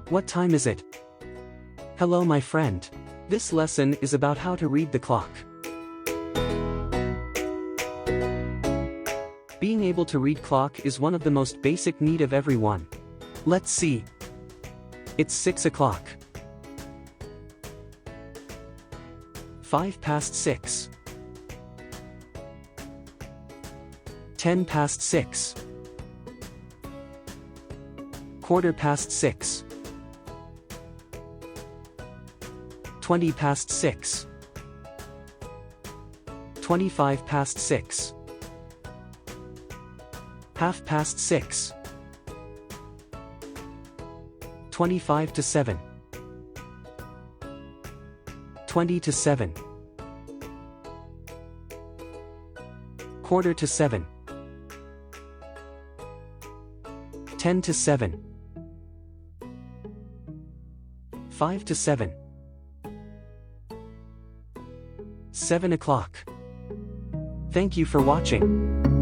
What time is it? Hello my friend. This lesson is about how to read the clock. Being able to read clock is one of the most basic need of everyone. Let's see. It's 6 o'clock. 5 past 6. 10 past 6. Quarter past 6. 20 past 6. 25 past 6. Half past 6. 25 to 7. 20 to 7. Quarter to 7. 10 to 7. 5 to 7. 7 o'clock. Thank you for watching.